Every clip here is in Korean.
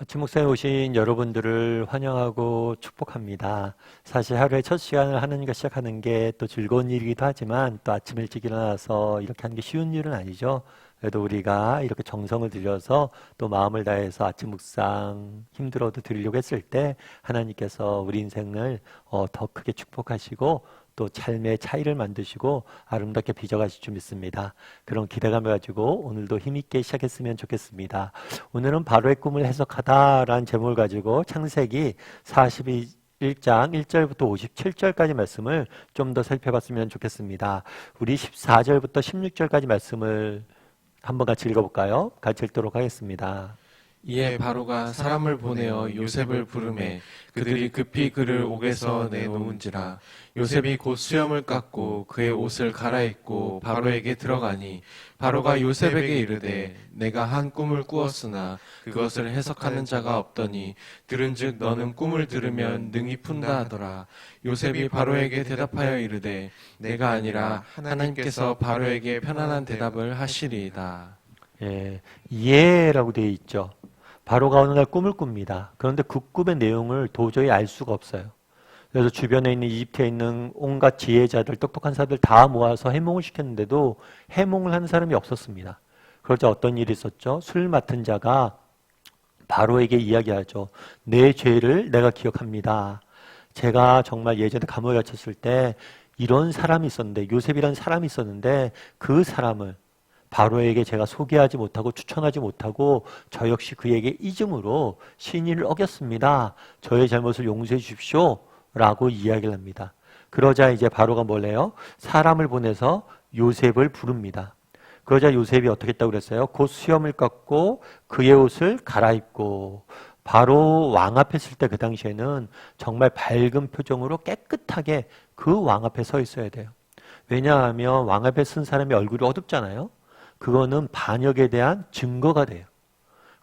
아침 목상에 오신 여러분들을 환영하고 축복합니다. 사실 하루의 첫 시간을 하나님과 시작하는 게 또 즐거운 일이기도 하지만 또 아침 일찍 일어나서 이렇게 하는 게 쉬운 일은 아니죠. 그래도 우리가 이렇게 정성을 들여서 또 마음을 다해서 아침 묵상 힘들어도 드리려고 했을 때 하나님께서 우리 인생을 더 크게 축복하시고 또 삶의 차이를 만드시고 아름답게 빚어가실 줄 믿습니다. 그런 기대감을 가지고 오늘도 힘있게 시작했으면 좋겠습니다. 오늘은 바로의 꿈을 해석하다라는 제목을 가지고 창세기 41장 1절부터 57절까지 말씀을 좀 더 살펴봤으면 좋겠습니다. 우리 14절부터 16절까지 말씀을 한번 같이 읽어볼까요? 같이 읽도록 하겠습니다. 이에 바로가 사람을 보내어 요셉을 부르매 그들이 급히 그를 옥에서 내놓은지라. 요셉이 곧 수염을 깎고 그의 옷을 갈아입고 바로에게 들어가니 바로가 요셉에게 이르되 내가 한 꿈을 꾸었으나 그것을 해석하는 자가 없더니 들은즉 너는 꿈을 들으면 능히 푼다 하더라. 요셉이 바로에게 대답하여 이르되 내가 아니라 하나님께서 바로에게 편안한 대답을 하시리이다. 예라고 되어 있죠. 바로가 어느 날 꿈을 꿉니다. 그런데 그 꿈의 내용을 도저히 알 수가 없어요. 그래서 주변에 있는 이집트에 있는 온갖 지혜자들, 똑똑한 사람들 다 모아서 해몽을 시켰는데도 해몽을 하는 사람이 없었습니다. 그러자 어떤 일이 있었죠? 술 맡은 자가 바로에게 이야기하죠. 내 죄를 내가 기억합니다. 제가 정말 예전에 감옥에 갇혔을 때 이런 사람이 있었는데, 요셉이라는 사람이 있었는데 그 사람을 바로에게 제가 소개하지 못하고 추천하지 못하고 저 역시 그에게 잊음으로 신의를 어겼습니다. 저의 잘못을 용서해 주십시오 라고 이야기를 합니다. 그러자 이제 바로가 뭘 해요? 사람을 보내서 요셉을 부릅니다. 그러자 요셉이 어떻게 했다고 그랬어요? 곧 수염을 깎고 그의 옷을 갈아입고. 바로 왕 앞에 있을 때 그 당시에는 정말 밝은 표정으로 깨끗하게 그 왕 앞에 서 있어야 돼요. 왜냐하면 왕 앞에 쓴 사람이 얼굴이 어둡잖아요. 그거는 반역에 대한 증거가 돼요.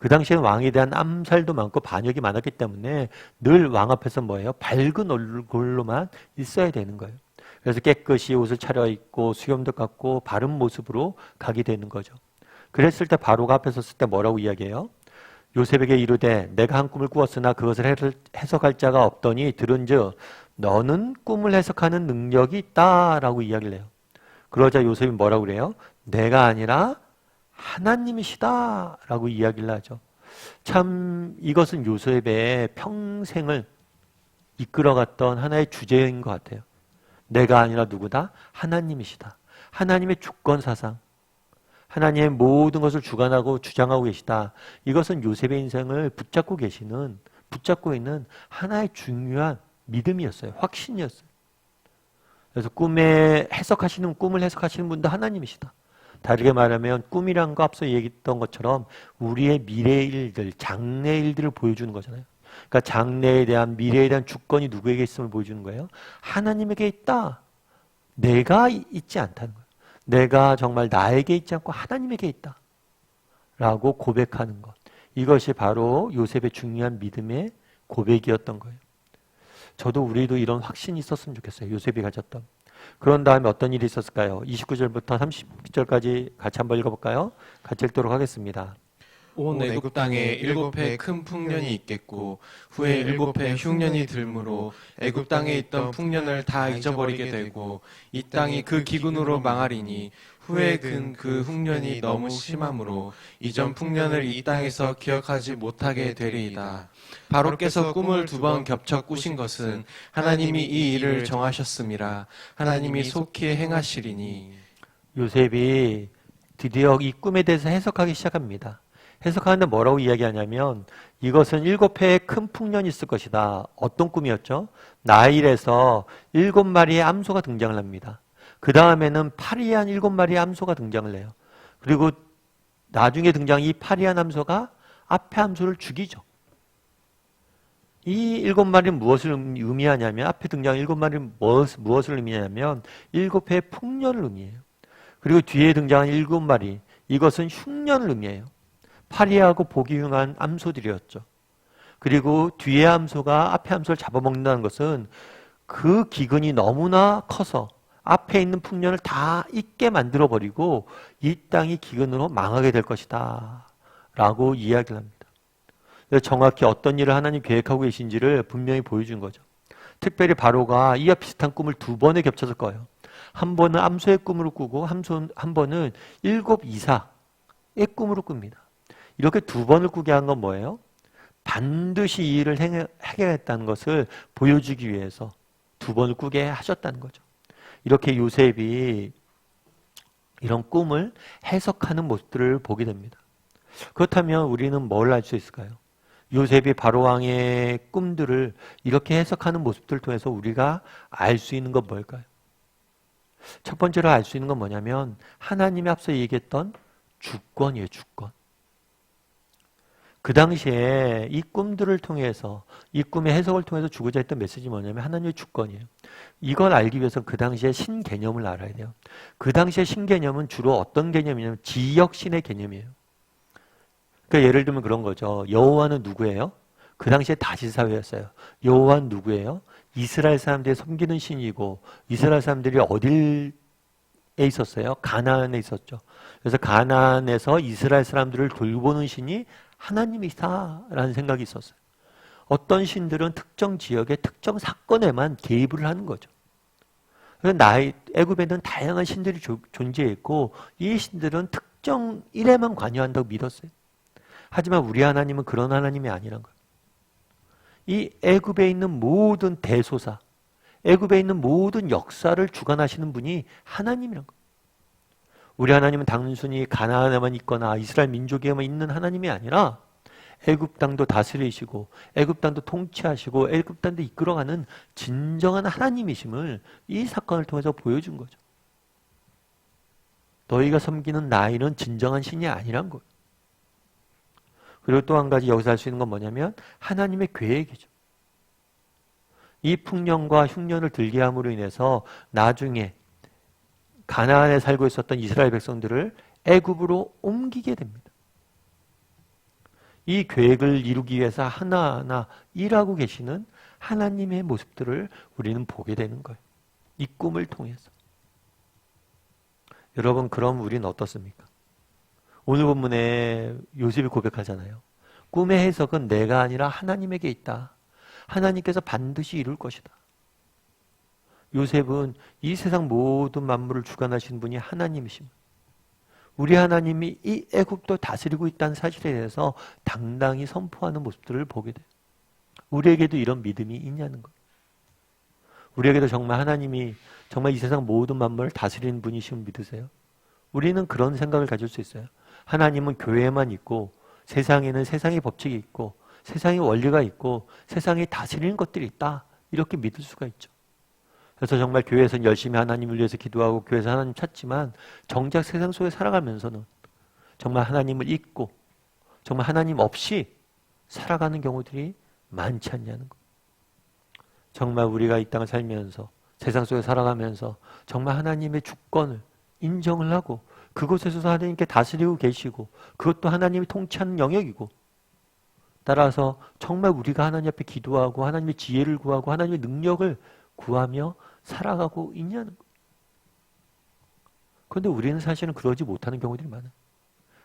그 당시에는 왕에 대한 암살도 많고 반역이 많았기 때문에 늘 왕 앞에서 뭐예요? 밝은 얼굴로만 있어야 되는 거예요. 그래서 깨끗이 옷을 차려입고 수염도 깎고 바른 모습으로 가게 되는 거죠. 그랬을 때 바로가 앞에 섰을 때 뭐라고 이야기해요? 요셉에게 이르되 내가 한 꿈을 꾸었으나 그것을 해석할 자가 없더니 들은즉 너는 꿈을 해석하는 능력이 있다라고 이야기를 해요. 그러자 요셉이 뭐라고 그래요? 내가 아니라 하나님이시다 라고 이야기를 하죠. 참 이것은 요셉의 평생을 이끌어갔던 하나의 주제인 것 같아요. 내가 아니라 누구다? 하나님이시다. 하나님의 주권사상, 하나님의 모든 것을 주관하고 주장하고 계시다. 이것은 요셉의 인생을 붙잡고 있는 하나의 중요한 믿음이었어요. 확신이었어요. 그래서 꿈을 해석하시는 분도 하나님이시다. 다르게 말하면 꿈이란 거 앞서 얘기했던 것처럼 우리의 미래의 일들, 장래의 일들을 보여주는 거잖아요. 그러니까 장래에 대한 미래에 대한 주권이 누구에게 있음을 보여주는 거예요? 하나님에게 있다. 내가 있지 않다는 거예요. 내가 정말 나에게 있지 않고 하나님에게 있다. 라고 고백하는 것. 이것이 바로 요셉의 중요한 믿음의 고백이었던 거예요. 저도 우리도 이런 확신이 있었으면 좋겠어요. 요셉이 가졌던. 그런 다음에 어떤 일이 있었을까요? 29절부터 30절까지 같이 한번 읽어볼까요? 같이 읽도록 하겠습니다. 온 애굽 땅에 7해 큰 풍년이 있겠고 후에 7해 흉년이 들므로 애굽 땅에 있던 풍년을 다 잊어버리게 되고 이 땅이 그 기근으로 망하리니 후에 그 흉년이 너무 심함으로 이전 풍년을 이 땅에서 기억하지 못하게 되리이다. 바로께서 꿈을 2번 겹쳐 꾸신 것은 하나님이 이 일을 정하셨음이라. 하나님이 속히 행하시리니. 요셉이 드디어 이 꿈에 대해서 해석하기 시작합니다. 해석하는데 뭐라고 이야기하냐면 이것은 7해의 큰 풍년이 있을 것이다. 어떤 꿈이었죠? 나일에서 7마리의 암소가 등장을 합니다. 그 다음에는 파리한 7마리의 암소가 등장을 해요. 그리고 나중에 등장한 이 파리한 암소가 앞에 암소를 죽이죠. 이 7마리는 무엇을 의미하냐면 앞에 등장한 7마리는 무엇을 의미하냐면 7해의 풍년을 의미해요. 그리고 뒤에 등장한 7마리 이것은 흉년을 의미해요. 파리하고 보기 흉한 암소들이었죠. 그리고 뒤에 암소가 앞에 암소를 잡아먹는다는 것은 그 기근이 너무나 커서 앞에 있는 풍년을 다 잊게 만들어버리고 이 땅이 기근으로 망하게 될 것이다 라고 이야기를 합니다. 그래서 정확히 어떤 일을 하나님 계획하고 계신지를 분명히 보여준 거죠. 특별히 바로가 이와 비슷한 꿈을 두 번에 겹쳐서 꿔요. 한 번은 암소의 꿈으로 꾸고 한 번은 7 이삭의 꿈으로 꿉니다. 이렇게 두 번을 꾸게 한 건 뭐예요? 반드시 이 일을 해결했다는 것을 보여주기 위해서 두 번을 꾸게 하셨다는 거죠. 이렇게 요셉이 이런 꿈을 해석하는 모습들을 보게 됩니다. 그렇다면 우리는 뭘 알 수 있을까요? 요셉이 바로왕의 꿈들을 이렇게 해석하는 모습들을 통해서 우리가 알 수 있는 건 뭘까요? 첫 번째로 알 수 있는 건 뭐냐면 하나님이 앞서 얘기했던 주권이에요. 주권. 그 당시에 이 꿈들을 통해서 이 꿈의 해석을 통해서 주고자 했던 메시지는 뭐냐면 하나님의 주권이에요. 이걸 알기 위해서 그 당시에 신개념을 알아야 돼요. 그 당시에 신개념은 주로 어떤 개념이냐면 지역신의 개념이에요. 그러니까 예를 들면 그런 거죠. 여호와는 누구예요? 그 당시에 다시 사회였어요. 여호와는 누구예요? 이스라엘 사람들이 섬기는 신이고 이스라엘 사람들이 어딜에 있었어요? 가나안에 있었죠. 그래서 가나안에서 이스라엘 사람들을 돌보는 신이 하나님이다라는 생각이 있었어요. 어떤 신들은 특정 지역의 특정 사건에만 개입을 하는 거죠. 그래서 애굽에는 다양한 신들이 존재했고 이 신들은 특정 일에만 관여한다고 믿었어요. 하지만 우리 하나님은 그런 하나님이 아니란 거예요. 이 애굽에 있는 모든 대소사, 애굽에 있는 모든 역사를 주관하시는 분이 하나님이란 거예요. 우리 하나님은 단순히 가나안에만 있거나 이스라엘 민족에만 있는 하나님이 아니라 애굽 땅도 다스리시고 애굽 땅도 통치하시고 애굽 땅도 이끌어가는 진정한 하나님이심을 이 사건을 통해서 보여준 거죠. 너희가 섬기는 나이는 진정한 신이 아니란 거예요. 그리고 또 한 가지 여기서 알 수 있는 건 뭐냐면 하나님의 계획이죠. 이 풍년과 흉년을 들게 함으로 인해서 나중에 가나안에 살고 있었던 이스라엘 백성들을 애굽으로 옮기게 됩니다. 이 계획을 이루기 위해서 하나하나 일하고 계시는 하나님의 모습들을 우리는 보게 되는 거예요. 이 꿈을 통해서. 여러분, 그럼 우리는 어떻습니까? 오늘 본문에 요셉이 고백하잖아요. 꿈의 해석은 내가 아니라 하나님에게 있다. 하나님께서 반드시 이룰 것이다. 요셉은 이 세상 모든 만물을 주관하시는 분이 하나님이십니다. 우리 하나님이 이 애굽도 다스리고 있다는 사실에 대해서 당당히 선포하는 모습들을 보게 돼요. 우리에게도 이런 믿음이 있냐는 거예요. 우리에게도 정말 하나님이 정말 이 세상 모든 만물을 다스리는 분이심을 믿으세요? 우리는 그런 생각을 가질 수 있어요. 하나님은 교회에만 있고 세상에는 세상의 법칙이 있고 세상의 원리가 있고 세상에 다스리는 것들이 있다. 이렇게 믿을 수가 있죠. 그래서 정말 교회에서는 열심히 하나님을 위해서 기도하고 교회에서 하나님 찾지만 정작 세상 속에 살아가면서는 정말 하나님을 잊고 정말 하나님 없이 살아가는 경우들이 많지 않냐는 거예요. 정말 우리가 이 땅을 살면서 세상 속에 살아가면서 정말 하나님의 주권을 인정을 하고 그곳에서 하나님께 다스리고 계시고 그것도 하나님이 통치하는 영역이고 따라서 정말 우리가 하나님 앞에 기도하고 하나님의 지혜를 구하고 하나님의 능력을 구하며 살아가고 있냐는 거예요. 그런데 우리는 사실은 그러지 못하는 경우들이 많아요.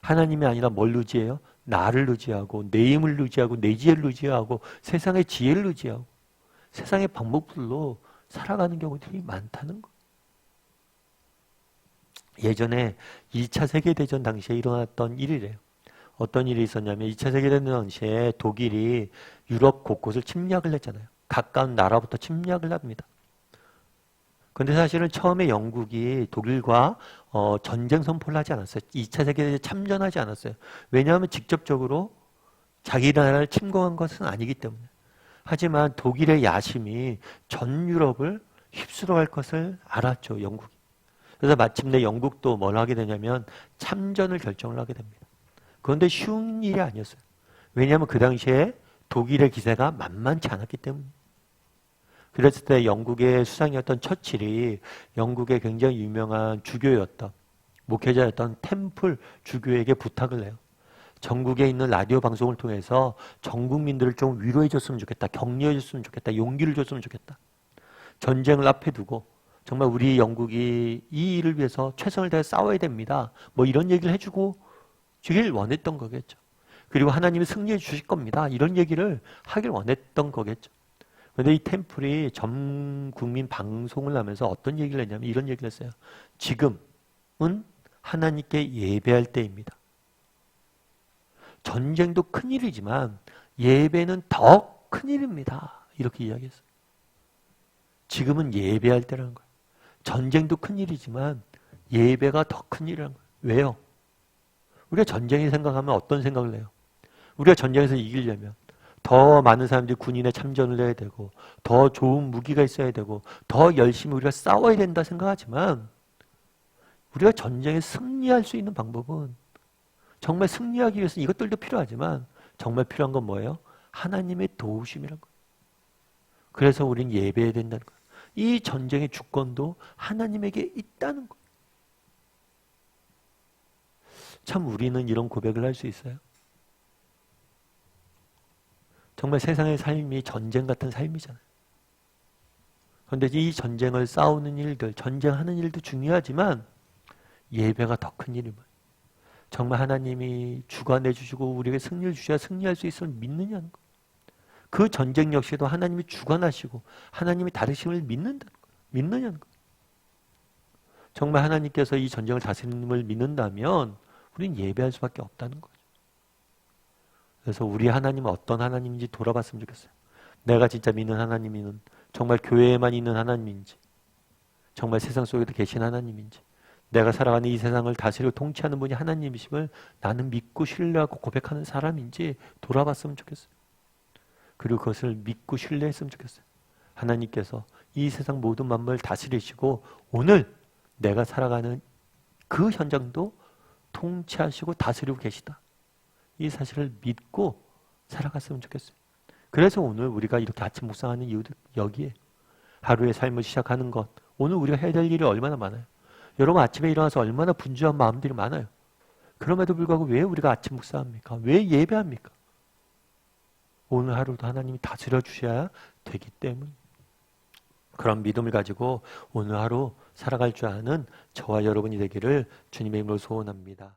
하나님이 아니라 뭘 의지해요? 나를 의지하고 내 힘을 의지하고 내 지혜를 의지하고 세상의 지혜를 의지하고 세상의 방법들로 살아가는 경우들이 많다는 거예요. 예전에 2차 세계대전 당시에 일어났던 일이래요. 어떤 일이 있었냐면 2차 세계대전 당시에 독일이 유럽 곳곳을 침략을 했잖아요. 가까운 나라부터 침략을 합니다. 그런데 사실은 처음에 영국이 독일과 전쟁 선포를 하지 않았어요. 2차 세계대전에 참전하지 않았어요. 왜냐하면 직접적으로 자기 나라를 침공한 것은 아니기 때문에. 하지만 독일의 야심이 전 유럽을 휩쓸어갈 것을 알았죠. 영국이. 그래서 마침내 영국도 뭘 하게 되냐면 참전을 결정을 하게 됩니다. 그런데 쉬운 일이 아니었어요. 왜냐하면 그 당시에 독일의 기세가 만만치 않았기 때문에. 그랬을 때 영국의 수상이었던 처칠이 영국의 굉장히 유명한 주교였던 목회자였던 템플 주교에게 부탁을 해요. 전국에 있는 라디오 방송을 통해서 전 국민들을 좀 위로해 줬으면 좋겠다. 격려해 줬으면 좋겠다. 용기를 줬으면 좋겠다. 전쟁을 앞에 두고 정말 우리 영국이 이 일을 위해서 최선을 다해 싸워야 됩니다. 뭐 이런 얘기를 해주고 주길 원했던 거겠죠. 그리고 하나님이 승리해 주실 겁니다. 이런 얘기를 하길 원했던 거겠죠. 그런데 이 템플이 전 국민 방송을 하면서 어떤 얘기를 했냐면 이런 얘기를 했어요. 지금은 하나님께 예배할 때입니다. 전쟁도 큰일이지만 예배는 더 큰일입니다. 이렇게 이야기했어요. 지금은 예배할 때라는 거예요. 전쟁도 큰일이지만 예배가 더 큰일이라는 거예요. 왜요? 우리가 전쟁을 생각하면 어떤 생각을 해요? 우리가 전쟁에서 이기려면 더 많은 사람들이 군인에 참전을 해야 되고 더 좋은 무기가 있어야 되고 더 열심히 우리가 싸워야 된다 생각하지만 우리가 전쟁에 승리할 수 있는 방법은 정말 승리하기 위해서 이것들도 필요하지만 정말 필요한 건 뭐예요? 하나님의 도우심이라는 거예요. 그래서 우린 예배해야 된다는 거예요. 이 전쟁의 주권도 하나님에게 있다는 거예요. 참 우리는 이런 고백을 할 수 있어요. 정말 세상의 삶이 전쟁 같은 삶이잖아요. 그런데 이 전쟁을 싸우는 일들, 전쟁하는 일도 중요하지만 예배가 더 큰 일이면 정말 하나님이 주관해 주시고 우리에게 승리를 주셔야 승리할 수 있음을 믿느냐는 거예요. 그 전쟁 역시도 하나님이 주관하시고 하나님이 다루심을 믿느냐는 거예요. 정말 하나님께서 이 전쟁을 다스림을 믿는다면 우리는 예배할 수밖에 없다는 거죠. 그래서 우리 하나님은 어떤 하나님인지 돌아봤으면 좋겠어요. 내가 진짜 믿는 하나님은 정말 교회에만 있는 하나님인지 정말 세상 속에도 계신 하나님인지 내가 살아가는 이 세상을 다스리고 통치하는 분이 하나님이심을 나는 믿고 신뢰하고 고백하는 사람인지 돌아봤으면 좋겠어요. 그리고 그것을 믿고 신뢰했으면 좋겠어요. 하나님께서 이 세상 모든 만물을 다스리시고 오늘 내가 살아가는 그 현장도 통치하시고 다스리고 계시다. 이 사실을 믿고 살아갔으면 좋겠어요. 그래서 오늘 우리가 이렇게 아침 묵상하는 이유도 여기에 하루의 삶을 시작하는 것. 오늘 우리가 해야 될 일이 얼마나 많아요. 여러분 아침에 일어나서 얼마나 분주한 마음들이 많아요. 그럼에도 불구하고 왜 우리가 아침 묵상합니까? 왜 예배합니까? 오늘 하루도 하나님이 다스려 주셔야 되기 때문에 그런 믿음을 가지고 오늘 하루 살아갈 줄 아는 저와 여러분이 되기를 주님의 이름으로 소원합니다.